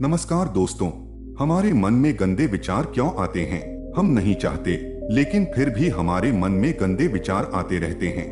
नमस्कार दोस्तों। हमारे मन में गंदे विचार क्यों आते हैं? हम नहीं चाहते, लेकिन फिर भी हमारे मन में गंदे विचार आते रहते हैं।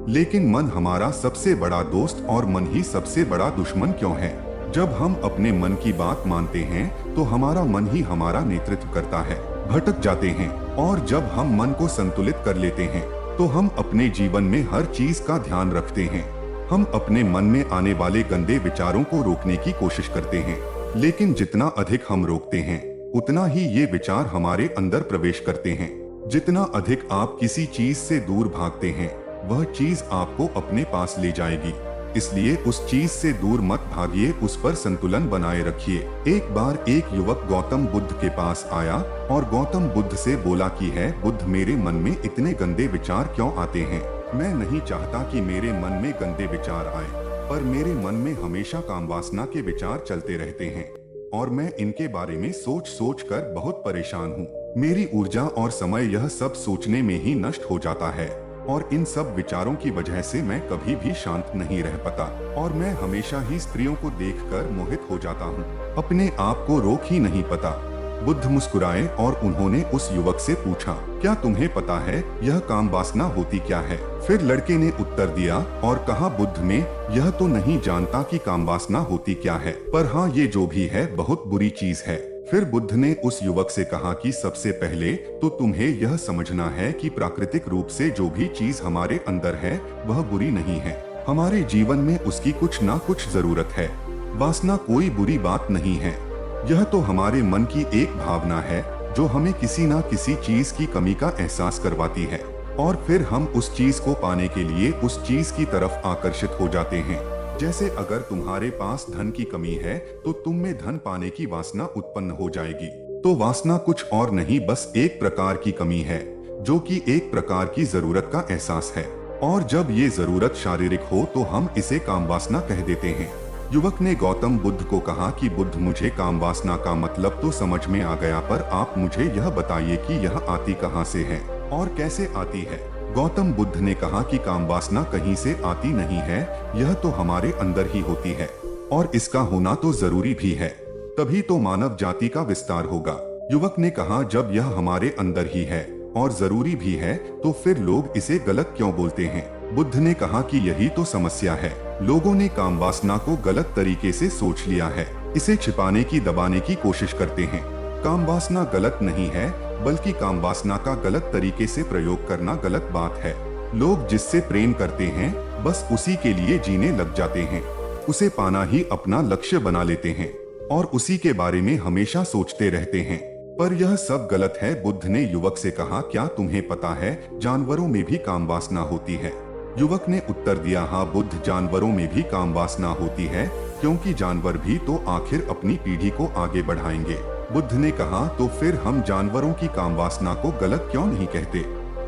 लेकिन मन हमारा सबसे बड़ा दोस्त और मन ही सबसे बड़ा दुश्मन क्यों है? जब हम अपने मन की बात मानते हैं तो हमारा मन ही हमारा नेतृत्व करता है। भटक जाते हैं और जब हम मन को संतुलित कर लेते हैं तो हम अपने जीवन में हर चीज का ध्यान रखते हैं। हम अपने मन में आने वाले गंदे विचारों को रोकने की कोशिश करते हैं, लेकिन जितना अधिक हम रोकते हैं उतना ही ये विचार हमारे अंदर प्रवेश करते हैं। जितना अधिक आप किसी चीज से दूर भागते हैं वह चीज आपको अपने पास ले जाएगी। इसलिए उस चीज से दूर मत भागिए, उस पर संतुलन बनाए रखिए। एक बार एक युवक गौतम बुद्ध के पास आया और गौतम बुद्ध से बोला कि है बुद्ध, मेरे मन में इतने गंदे विचार क्यों आते हैं? मैं नहीं चाहता कि मेरे मन में गंदे विचार आए, पर मेरे मन में हमेशा कामवासना के विचार चलते रहते हैं और मैं इनके बारे में सोच सोच कर बहुत परेशान हूँ। मेरी ऊर्जा और समय यह सब सोचने में ही नष्ट हो जाता है और इन सब विचारों की वजह से मैं कभी भी शांत नहीं रह पाता और मैं हमेशा ही स्त्रियों को देखकर मोहित हो जाता हूँ। अपने आप को रोक ही नहीं पाता। बुद्ध मुस्कुराए और उन्होंने उस युवक से पूछा, क्या तुम्हें पता है यह काम वासना होती क्या है? फिर लड़के ने उत्तर दिया और कहा, बुद्ध में यह तो नहीं जानता कि काम वासना होती क्या है, पर हाँ ये जो भी है बहुत बुरी चीज है। फिर बुद्ध ने उस युवक से कहा कि सबसे पहले तो तुम्हें यह समझना है कि प्राकृतिक रूप से जो भी चीज हमारे अंदर है वह बुरी नहीं है। हमारे जीवन में उसकी कुछ ना कुछ जरूरत है। वासना कोई बुरी बात नहीं है। यह तो हमारे मन की एक भावना है जो हमें किसी ना किसी चीज की कमी का एहसास करवाती है और फिर हम उस चीज को पाने के लिए उस चीज की तरफ आकर्षित हो जाते हैं। जैसे अगर तुम्हारे पास धन की कमी है तो तुम में धन पाने की वासना उत्पन्न हो जाएगी। तो वासना कुछ और नहीं, बस एक प्रकार की कमी है जो कि एक प्रकार की जरूरत का एहसास है और जब ये जरूरत शारीरिक हो तो हम इसे काम वासना कह देते हैं। युवक ने गौतम बुद्ध को कहा कि बुद्ध, मुझे काम वासना का मतलब तो समझ में आ गया, पर आप मुझे यह बताइए कि यह आती कहाँ से है और कैसे आती है? गौतम बुद्ध ने कहा कि काम वासना कहीं से आती नहीं है, यह तो हमारे अंदर ही होती है और इसका होना तो जरूरी भी है, तभी तो मानव जाति का विस्तार होगा। युवक ने कहा, जब यह हमारे अंदर ही है और जरूरी भी है तो फिर लोग इसे गलत क्यों बोलते हैं? बुद्ध ने कहा कि यही तो समस्या है। लोगों ने काम वासना को गलत तरीके से सोच लिया है, इसे छिपाने की दबाने की कोशिश करते हैं। काम वासना गलत नहीं है, बल्कि काम वासना का गलत तरीके से प्रयोग करना गलत बात है। लोग जिससे प्रेम करते हैं बस उसी के लिए जीने लग जाते हैं, उसे पाना ही अपना लक्ष्य बना लेते हैं और उसी के बारे में हमेशा सोचते रहते हैं, पर यह सब गलत है। बुद्ध ने युवक से कहा, क्या तुम्हें पता है जानवरों में भी काम वासना होती है? युवक ने उत्तर दिया, हाँ बुद्ध, जानवरों में भी काम वासना होती है, क्योंकि जानवर भी तो आखिर अपनी पीढ़ी को आगे बढ़ाएंगे। बुद्ध ने कहा, तो फिर हम जानवरों की काम वासना को गलत क्यों नहीं कहते?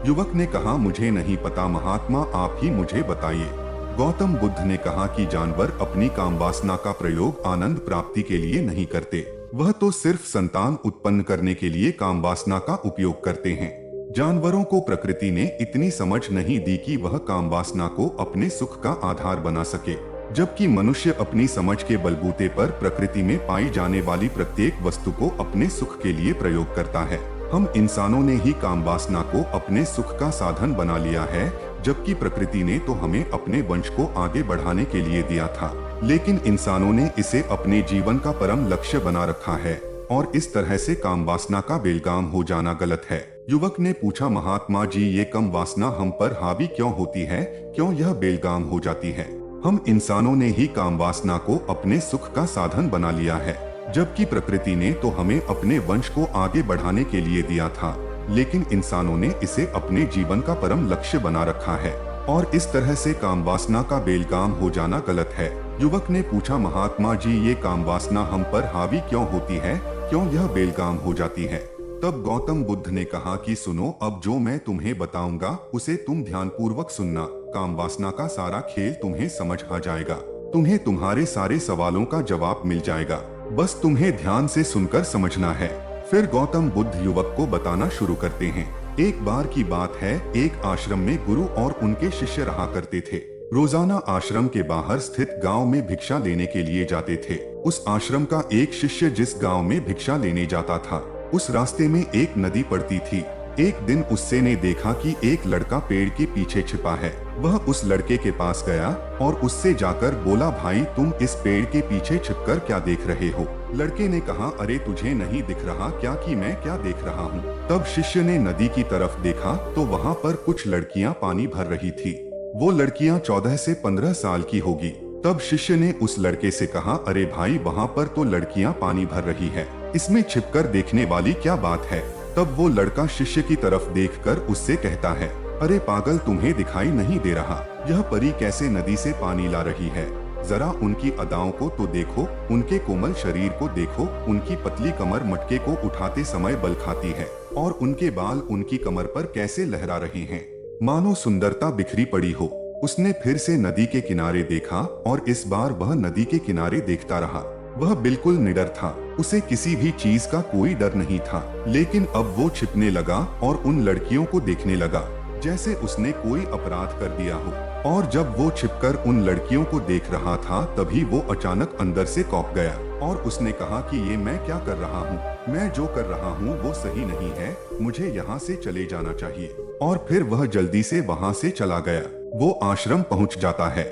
युवक ने कहा, मुझे नहीं पता महात्मा, आप ही मुझे बताइए। गौतम बुद्ध ने कहा कि जानवर अपनी काम वासना का प्रयोग आनंद प्राप्ति के लिए नहीं करते, वह तो सिर्फ संतान उत्पन्न करने के लिए काम वासना का उपयोग करते हैं। जानवरों को प्रकृति ने इतनी समझ नहीं दी कि वह काम वासना को अपने सुख का आधार बना सके, जबकि मनुष्य अपनी समझ के बलबूते पर प्रकृति में पाई जाने वाली प्रत्येक वस्तु को अपने सुख के लिए प्रयोग करता है। हम इंसानों ने ही काम वासना को अपने सुख का साधन बना लिया है, जबकि प्रकृति ने तो हमें अपने वंश को आगे बढ़ाने के लिए दिया था, लेकिन इंसानों ने इसे अपने जीवन का परम लक्ष्य बना रखा है और इस तरह से काम वासना का बेलगाम हो जाना गलत है। युवक ने पूछा, महात्मा जी, ये कम वासना हम पर हावी क्यों होती है? क्यों यह बेलगाम हो जाती है? हम इंसानों ने ही काम वासना को अपने सुख का साधन बना लिया है, जबकि प्रकृति ने तो हमें अपने वंश को आगे बढ़ाने के लिए दिया था, लेकिन इंसानों ने इसे अपने जीवन का परम लक्ष्य बना रखा है और इस तरह से काम वासना का बेलगाम हो जाना गलत है। युवक ने पूछा, महात्मा जी, ये काम वासना हम पर हावी क्यों होती है? क्यों यह बेलगाम हो जाती है? तब गौतम बुद्ध ने कहा कि सुनो, अब जो मैं तुम्हें बताऊंगा उसे तुम ध्यान पूर्वक सुनना। काम वासना का सारा खेल तुम्हें समझ आ जाएगा, तुम्हें तुम्हारे सारे सवालों का जवाब मिल जाएगा, बस तुम्हें ध्यान से सुनकर समझना है। फिर गौतम बुद्ध युवक को बताना शुरू करते हैं। एक बार की बात है, एक आश्रम में गुरु और उनके शिष्य रहा करते थे। रोजाना आश्रम के बाहर स्थित गांव में भिक्षा लेने के लिए जाते थे। उस आश्रम का एक शिष्य जिस गांव में भिक्षा लेने जाता था, उस रास्ते में एक नदी पड़ती थी। एक दिन उससे ने देखा कि एक लड़का पेड़ के पीछे छिपा है। वह उस लड़के के पास गया और उससे जाकर बोला, भाई तुम इस पेड़ के पीछे छिपकर क्या देख रहे हो? लड़के ने कहा, अरे तुझे नहीं दिख रहा क्या कि मैं क्या देख रहा हूँ? तब शिष्य ने नदी की तरफ देखा तो वहाँ पर कुछ लड़कियाँ पानी भर रही थी। वो लड़कियाँ 14 से 15 साल की होगी। तब शिष्य ने उस लड़के से कहा, अरे भाई वहाँ पर तो लड़कियाँ पानी भर रही है, इसमें छिपकर देखने वाली क्या बात है? तब वो लड़का शिष्य की तरफ देखकर उससे कहता है, अरे पागल, तुम्हें दिखाई नहीं दे रहा यह परी कैसे नदी से पानी ला रही है? जरा उनकी अदाओं को तो देखो, उनके कोमल शरीर को देखो, उनकी पतली कमर मटके को उठाते समय बल खाती है और उनके बाल उनकी कमर पर कैसे लहरा रहे हैं, मानो सुंदरता बिखरी पड़ी हो। उसने फिर से नदी के किनारे देखा और इस बार वह नदी के किनारे देखता रहा। वह बिल्कुल निडर था, उसे किसी भी चीज का कोई डर नहीं था। लेकिन अब वो छिपने लगा और उन लड़कियों को देखने लगा जैसे उसने कोई अपराध कर दिया हो। और जब वो छिपकर उन लड़कियों को देख रहा था तभी वो अचानक अंदर से कौंप गया और उसने कहा कि ये मैं क्या कर रहा हूँ? मैं जो कर रहा हूँ वो सही नहीं है, मुझे यहाँ से चले जाना चाहिए। और फिर वह जल्दी से वहाँ से चला गया। वो आश्रम पहुँच जाता है।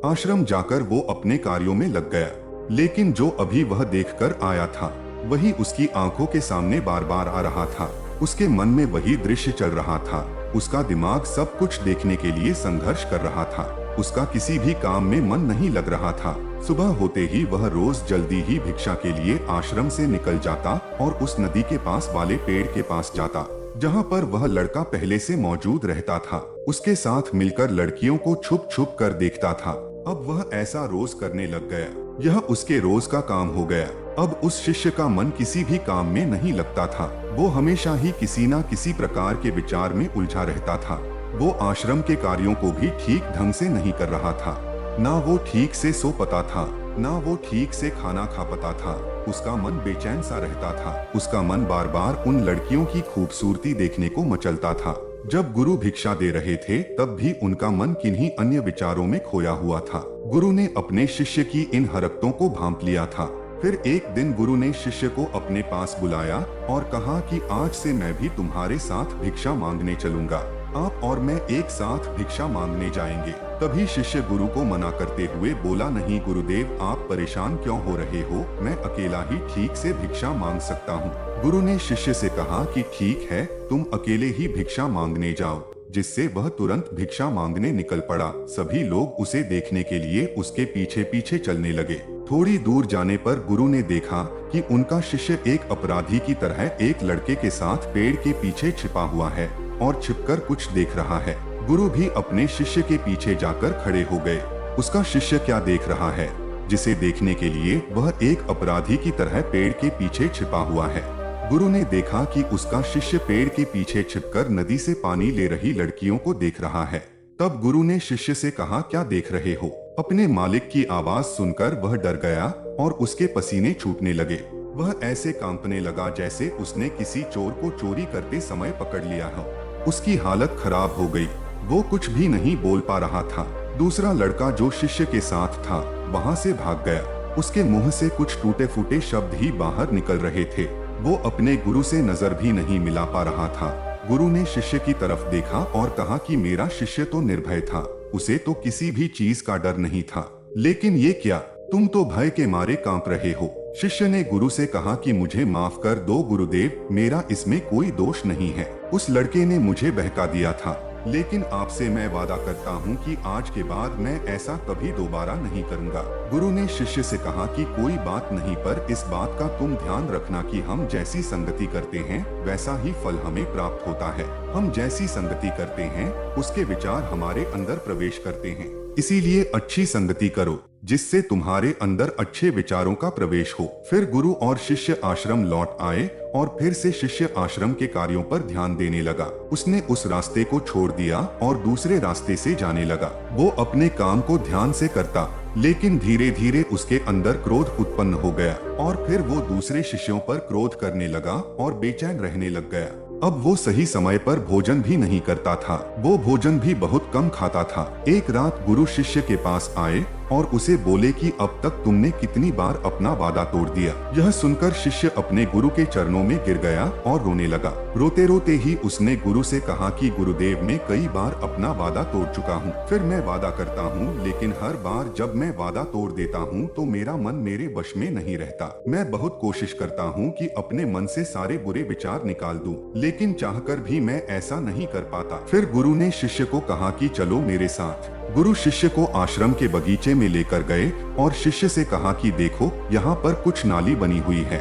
आश्रम जाकर वो अपने कार्यों में लग गया। लेकिन जो अभी वह देखकर आया था वही उसकी आंखों के सामने बार बार आ रहा था। उसके मन में वही दृश्य चल रहा था। उसका दिमाग सब कुछ देखने के लिए संघर्ष कर रहा था। उसका किसी भी काम में मन नहीं लग रहा था। सुबह होते ही वह रोज जल्दी ही भिक्षा के लिए आश्रम से निकल जाता और उस नदी के पास वाले पेड़ के पास जाता जहाँ पर वह लड़का पहले से मौजूद रहता था। उसके साथ मिलकर लड़कियों को छुप छुप कर देखता था। अब वह ऐसा रोज करने लग गया। यह उसके रोज का काम हो गया। अब उस शिष्य का मन किसी भी काम में नहीं लगता था। वो हमेशा ही किसी न किसी प्रकार के विचार में उलझा रहता था। वो आश्रम के कार्यों को भी ठीक ढंग से नहीं कर रहा था। ना वो ठीक से सो पाता था, ना वो ठीक से खाना खा पाता था। उसका मन बेचैन सा रहता था। उसका मन बार बार उन लड़कियों की खूबसूरती देखने को मचलता था। जब गुरु भिक्षा दे रहे थे तब भी उनका मन किन्हीं अन्य विचारों में खोया हुआ था। गुरु ने अपने शिष्य की इन हरकतों को भांप लिया था। फिर एक दिन गुरु ने शिष्य को अपने पास बुलाया और कहा कि आज से मैं भी तुम्हारे साथ भिक्षा मांगने चलूंगा। आप और मैं एक साथ भिक्षा मांगने जाएंगे। तभी शिष्य गुरु को मना करते हुए बोला, नहीं गुरुदेव, आप परेशान क्यों हो रहे हो? मैं अकेला ही ठीक से भिक्षा मांग सकता हूँ। गुरु ने शिष्य से कहा कि ठीक है, तुम अकेले ही भिक्षा मांगने जाओ। जिससे वह तुरंत भिक्षा मांगने निकल पड़ा। सभी लोग उसे देखने के लिए उसके पीछे पीछे चलने लगे। थोड़ी दूर जाने पर गुरु ने देखा कि उनका शिष्य एक अपराधी की तरह एक लड़के के साथ पेड़ के पीछे छिपा हुआ है और छिपकर कुछ देख रहा है। गुरु भी अपने शिष्य के पीछे जाकर खड़े हो गए। उसका शिष्य क्या देख रहा है जिसे देखने के लिए वह एक अपराधी की तरह पेड़ के पीछे छिपा हुआ है। गुरु ने देखा कि उसका शिष्य पेड़ के पीछे छिपकर नदी से पानी ले रही लड़कियों को देख रहा है। तब गुरु ने शिष्य से कहा, क्या देख रहे हो? अपने मालिक की आवाज सुनकर वह डर गया और उसके पसीने छूटने लगे। वह ऐसे कांपने लगा जैसे उसने किसी चोर को चोरी करते समय पकड़ लिया हो। उसकी हालत खराब हो गई। वो कुछ भी नहीं बोल पा रहा था। दूसरा लड़का जो शिष्य के साथ था वहाँ से भाग गया। उसके मुंह से कुछ टूटे फूटे शब्द ही बाहर निकल रहे थे। वो अपने गुरु से नजर भी नहीं मिला पा रहा था। गुरु ने शिष्य की तरफ देखा और कहा कि मेरा शिष्य तो निर्भय था, उसे तो किसी भी चीज का डर नहीं था। लेकिन ये क्या, तुम तो भय के मारे कांप रहे हो। शिष्य ने गुरु से कहा कि मुझे माफ कर दो गुरुदेव, मेरा इसमें कोई दोष नहीं है। उस लड़के ने मुझे बहका दिया था, लेकिन आपसे मैं वादा करता हूँ कि आज के बाद मैं ऐसा कभी दोबारा नहीं करूँगा। गुरु ने शिष्य से कहा कि कोई बात नहीं, पर इस बात का तुम ध्यान रखना कि हम जैसी संगति करते हैं वैसा ही फल हमें प्राप्त होता है। हम जैसी संगति करते हैं उसके विचार हमारे अंदर प्रवेश करते हैं। इसीलिए अच्छी संगति करो जिससे तुम्हारे अंदर अच्छे विचारों का प्रवेश हो। फिर गुरु और शिष्य आश्रम लौट आए और फिर से शिष्य आश्रम के कार्यों पर ध्यान देने लगा। उसने उस रास्ते को छोड़ दिया और दूसरे रास्ते से जाने लगा। वो अपने काम को ध्यान से करता, लेकिन धीरे धीरे उसके अंदर क्रोध उत्पन्न हो गया और फिर वो दूसरे शिष्यों पर क्रोध करने लगा और बेचैन रहने लग गया। अब वो सही समय पर भोजन भी नहीं करता था। वो भोजन भी बहुत कम खाता था। एक रात गुरु शिष्य के पास आए और उसे बोले कि अब तक तुमने कितनी बार अपना वादा तोड़ दिया। यह सुनकर शिष्य अपने गुरु के चरणों में गिर गया और रोने लगा। रोते रोते ही उसने गुरु से कहा कि गुरुदेव, मैं कई बार अपना वादा तोड़ चुका हूँ। फिर मैं वादा करता हूँ, लेकिन हर बार जब मैं वादा तोड़ देता हूँ तो मेरा मन मेरे वश में नहीं रहता। मैं बहुत कोशिश करता हूँ कि अपने मन से सारे बुरे विचार निकाल दूं, लेकिन चाहकर भी मैं ऐसा नहीं कर पाता। फिर गुरु ने शिष्य को कहा कि चलो मेरे साथ। गुरु शिष्य को आश्रम के बगीचे में लेकर गए और शिष्य से कहा कि देखो, यहाँ पर कुछ नाली बनी हुई है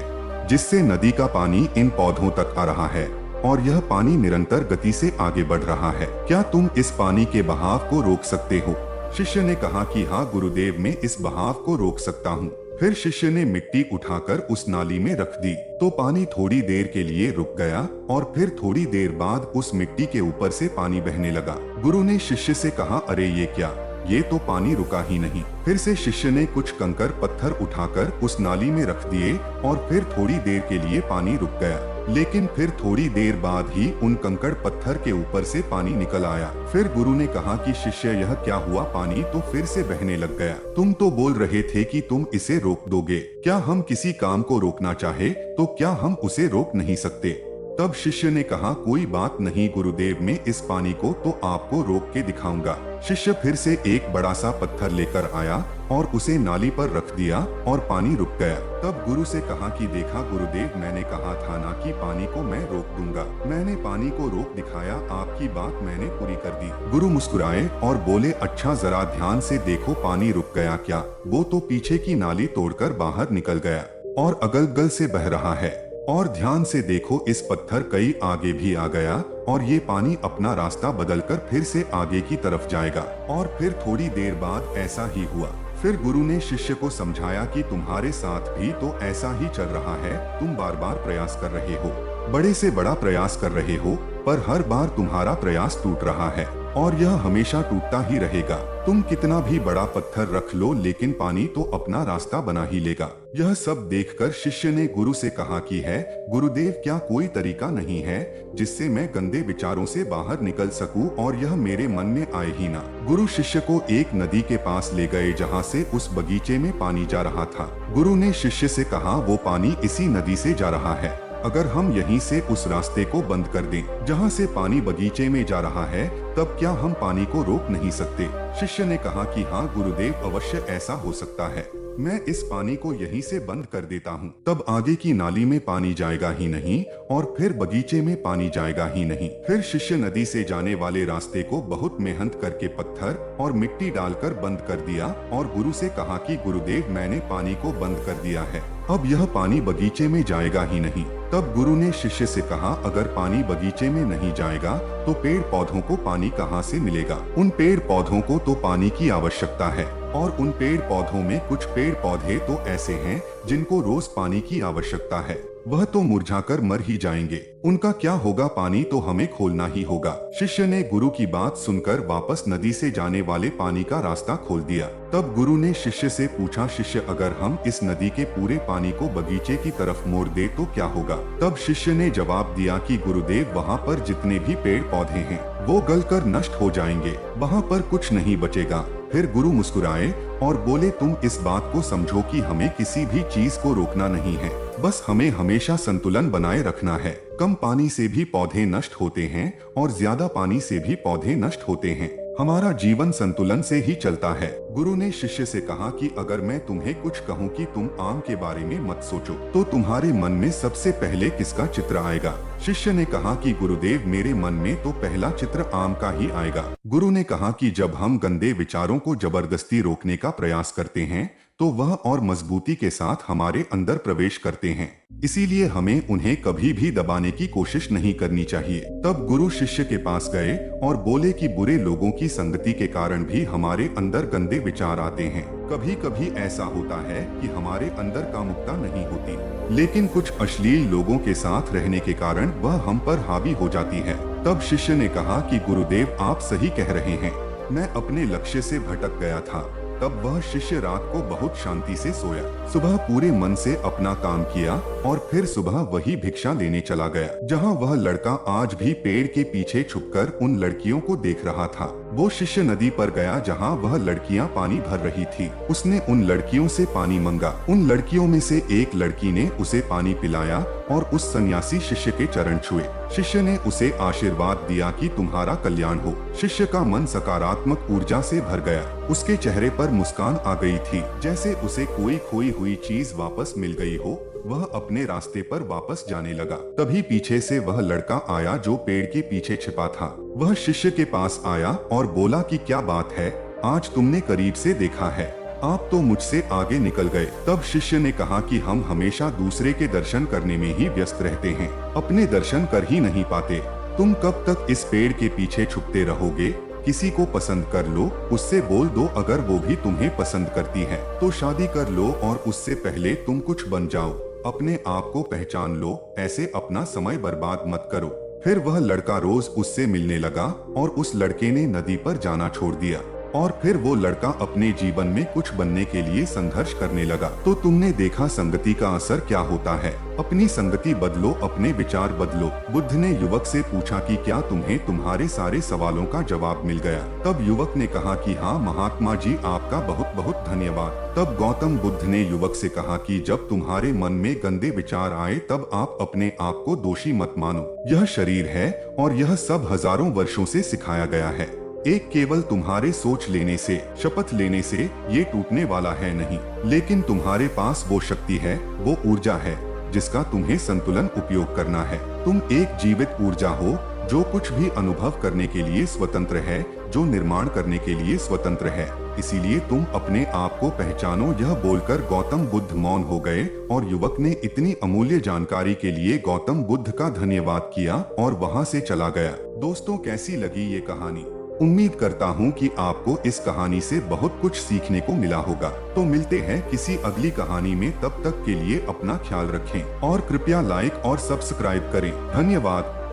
जिससे नदी का पानी इन पौधों तक आ रहा है और यह पानी निरंतर गति से आगे बढ़ रहा है। क्या तुम इस पानी के बहाव को रोक सकते हो? शिष्य ने कहा कि हाँ गुरुदेव, मैं इस बहाव को रोक सकता हूँ। फिर शिष्य ने मिट्टी उठाकर उस नाली में रख दी तो पानी थोड़ी देर के लिए रुक गया और फिर थोड़ी देर बाद उस मिट्टी के ऊपर से पानी बहने लगा। गुरु ने शिष्य से कहा, अरे ये क्या, ये तो पानी रुका ही नहीं। फिर से शिष्य ने कुछ कंकर पत्थर उठाकर उस नाली में रख दिए और फिर थोड़ी देर के लिए पानी रुक गया, लेकिन फिर थोड़ी देर बाद ही उन कंकड़ पत्थर के ऊपर से पानी निकल आया। फिर गुरु ने कहा कि शिष्य, यह क्या हुआ? पानी तो फिर से बहने लग गया। तुम तो बोल रहे थे कि तुम इसे रोक दोगे। क्या हम किसी काम को रोकना चाहे तो क्या हम उसे रोक नहीं सकते? तब शिष्य ने कहा, कोई बात नहीं गुरुदेव, मैं इस पानी को तो आपको रोक के दिखाऊंगा। शिष्य फिर से एक बड़ा सा पत्थर लेकर आया और उसे नाली पर रख दिया और पानी रुक गया। तब गुरु से कहा कि देखा गुरुदेव, मैंने कहा था ना कि पानी को मैं रोक दूंगा। मैंने पानी को रोक दिखाया, आपकी बात मैंने पूरी कर दी। गुरु मुस्कुराए और बोले, अच्छा जरा ध्यान से देखो, पानी रुक गया क्या? वो तो पीछे की नाली तोड़कर बाहर निकल गया और अगल-गल से बह रहा है। और ध्यान से देखो, इस पत्थर कई आगे भी आ गया और ये पानी अपना रास्ता बदलकर फिर से आगे की तरफ जाएगा। और फिर थोड़ी देर बाद ऐसा ही हुआ। फिर गुरु ने शिष्य को समझाया कि तुम्हारे साथ भी तो ऐसा ही चल रहा है। तुम बार बार प्रयास कर रहे हो, बड़े से बड़ा प्रयास कर रहे हो, पर हर बार तुम्हारा प्रयास टूट रहा है और यह हमेशा टूटता ही रहेगा। तुम कितना भी बड़ा पत्थर रख लो, लेकिन पानी तो अपना रास्ता बना ही लेगा। यह सब देखकर शिष्य ने गुरु से कहा कि है गुरुदेव, क्या कोई तरीका नहीं है जिससे मैं गंदे विचारों से बाहर निकल सकूं और यह मेरे मन में आए ही ना? गुरु शिष्य को एक नदी के पास ले गए जहां से उस बगीचे में पानी जा रहा था। गुरु ने शिष्य से कहा, वो पानी इसी नदी से जा रहा है। अगर हम यहीं से उस रास्ते को बंद कर दें जहां से पानी बगीचे में जा रहा है, तब क्या हम पानी को रोक नहीं सकते? शिष्य ने कहा कि हाँ गुरुदेव, अवश्य ऐसा हो सकता है। मैं इस पानी को यहीं से बंद कर देता हूँ, तब आगे की नाली में पानी जाएगा ही नहीं और फिर बगीचे में पानी जाएगा ही नहीं। फिर शिष्य नदी से जाने वाले रास्ते को बहुत मेहनत करके पत्थर और मिट्टी डालकर बंद कर दिया और गुरु से कहा कि गुरुदेव, मैंने पानी को बंद कर दिया है, अब यह पानी बगीचे में जाएगा ही नहीं। तब गुरु ने शिष्य से कहा, अगर पानी बगीचे में नहीं जाएगा तो पेड़ पौधों को पानी कहाँ से मिलेगा? उन पेड़ पौधों को तो पानी की आवश्यकता है और उन पेड़ पौधों में कुछ पेड़ पौधे तो ऐसे हैं जिनको रोज पानी की आवश्यकता है, वह तो मुरझाकर मर ही जाएंगे। उनका क्या होगा? पानी तो हमें खोलना ही होगा। शिष्य ने गुरु की बात सुनकर वापस नदी से जाने वाले पानी का रास्ता खोल दिया। तब गुरु ने शिष्य से पूछा, शिष्य, अगर हम इस नदी के पूरे पानी को बगीचे की तरफ मोड़ दे तो क्या होगा? तब शिष्य ने जवाब दिया कि गुरुदेव, वहाँ पर जितने भी पेड़ पौधे हैं वो गलकर नष्ट हो जाएंगे, वहाँ पर कुछ नहीं बचेगा। फिर गुरु मुस्कुराए और बोले, तुम इस बात को समझो कि हमें किसी भी चीज को रोकना नहीं है, बस हमें हमेशा संतुलन बनाए रखना है। कम पानी से भी पौधे नष्ट होते हैं और ज्यादा पानी से भी पौधे नष्ट होते हैं। हमारा जीवन संतुलन से ही चलता है। गुरु ने शिष्य से कहा कि अगर मैं तुम्हें कुछ कहूँ कि तुम आम के बारे में मत सोचो, तो तुम्हारे मन में सबसे पहले किसका चित्र आएगा? शिष्य ने कहा कि गुरुदेव, मेरे मन में तो पहला चित्र आम का ही आएगा। गुरु ने कहा कि जब हम गंदे विचारों को जबरदस्ती रोकने का प्रयास करते हैं तो वह और मजबूती के साथ हमारे अंदर प्रवेश करते हैं, इसीलिए हमें उन्हें कभी भी दबाने की कोशिश नहीं करनी चाहिए। तब गुरु शिष्य के पास गए और बोले कि बुरे लोगों की संगति के कारण भी हमारे अंदर गंदे विचार आते हैं। कभी कभी ऐसा होता है कि हमारे अंदर कामुकता नहीं होती, लेकिन कुछ अश्लील लोगों के साथ रहने के कारण वह हम पर हावी हो जाती है। तब शिष्य ने कहा कि गुरुदेव, आप सही कह रहे हैं, मैं अपने लक्ष्य से भटक गया था। तब वह शिष्य रात को बहुत शांति से सोया। सुबह पूरे मन से अपना काम किया और फिर सुबह वही भिक्षा लेने चला गया जहां वह लड़का आज भी पेड़ के पीछे छुपकर उन लड़कियों को देख रहा था। वो शिष्य नदी पर गया जहाँ वह लड़कियाँ पानी भर रही थी। उसने उन लड़कियों से पानी मांगा। उन लड़कियों में से एक लड़की ने उसे पानी पिलाया और उस सन्यासी शिष्य के चरण छुए। शिष्य ने उसे आशीर्वाद दिया कि तुम्हारा कल्याण हो। शिष्य का मन सकारात्मक ऊर्जा से भर गया। उसके चेहरे पर मुस्कान आ गई थी, जैसे उसे कोई खोई हुई चीज वापस मिल गई हो। वह अपने रास्ते पर वापस जाने लगा। तभी पीछे से वह लड़का आया जो पेड़ के पीछे छिपा था। वह शिष्य के पास आया और बोला कि क्या बात है, आज तुमने करीब से देखा है, आप तो मुझसे आगे निकल गए। तब शिष्य ने कहा कि हम हमेशा दूसरे के दर्शन करने में ही व्यस्त रहते हैं, अपने दर्शन कर ही नहीं पाते। तुम कब तक इस पेड़ के पीछे छुपते रहोगे? किसी को पसंद कर लो, उससे बोल दो, अगर वो भी तुम्हें पसंद करती है तो शादी कर लो और उससे पहले तुम कुछ बन जाओ। अपने आप को पहचान लो, ऐसे अपना समय बर्बाद मत करो। फिर वह लड़का रोज उससे मिलने लगा और उस लड़के ने नदी पर जाना छोड़ दिया। और फिर वो लड़का अपने जीवन में कुछ बनने के लिए संघर्ष करने लगा। तो तुमने देखा संगति का असर क्या होता है। अपनी संगति बदलो, अपने विचार बदलो। बुद्ध ने युवक से पूछा कि क्या तुम्हें तुम्हारे सारे सवालों का जवाब मिल गया? तब युवक ने कहा कि हाँ महात्मा जी, आपका बहुत बहुत धन्यवाद। तब गौतम बुद्ध ने युवक से कहा कि जब तुम्हारे मन में गंदे विचार आए तब आप अपने आप को दोषी मत मानो। यह शरीर है और यह सब हजारों वर्षों से सिखाया गया है। एक केवल तुम्हारे सोच लेने से, शपथ लेने से ये टूटने वाला है नहीं, लेकिन तुम्हारे पास वो शक्ति है, वो ऊर्जा है जिसका तुम्हें संतुलन उपयोग करना है। तुम एक जीवित ऊर्जा हो जो कुछ भी अनुभव करने के लिए स्वतंत्र है, जो निर्माण करने के लिए स्वतंत्र है। इसीलिए तुम अपने आप को पहचानो। यह बोलकर गौतम बुद्ध मौन हो गए और युवक ने इतनी अमूल्य जानकारी के लिए गौतम बुद्ध का धन्यवाद किया और वहाँ से चला गया। दोस्तों, कैसी लगी ये कहानी? उम्मीद करता हूँ कि आपको इस कहानी से बहुत कुछ सीखने को मिला होगा। तो मिलते हैं किसी अगली कहानी में, तब तक के लिए अपना ख्याल रखें और कृपया लाइक और सब्सक्राइब करें। धन्यवाद।